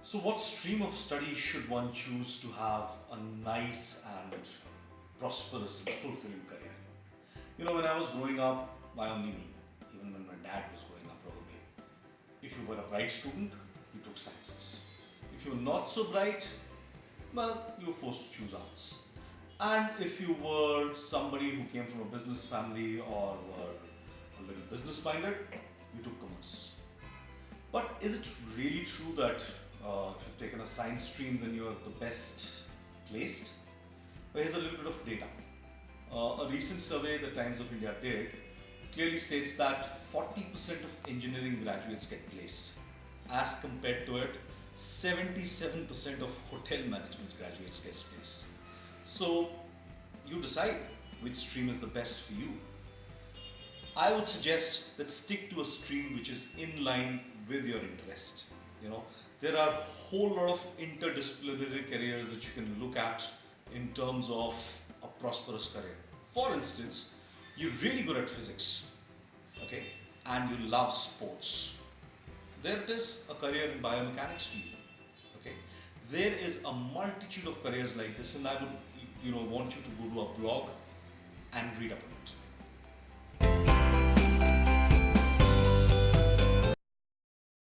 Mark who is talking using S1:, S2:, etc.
S1: So, what stream of study should one choose to have a nice and prosperous and fulfilling career? When I was growing up, why only me? Even when my dad was growing up, probably. If you were a bright student, you took sciences. If you were not so bright, well, you were forced to choose arts. And if you were somebody who came from a business family or were a little business minded, you took commerce. But is it really true that if you've taken a science stream, then you're the best placed? Well, here's a little bit of data. A recent survey the Times of India did clearly states that 40% of engineering graduates get placed, as compared to it, 77% of hotel management graduates gets placed. So you decide which stream is the best for you. I would suggest that stick to a stream which is in line with your interest. There are a whole lot of interdisciplinary careers that you can look at in terms of a prosperous career. For instance, you're really good at physics, okay, and you love sports. There it is, a career in biomechanics for you, okay. There is a multitude of careers like this, and I would, want you to go to a blog and read up on it.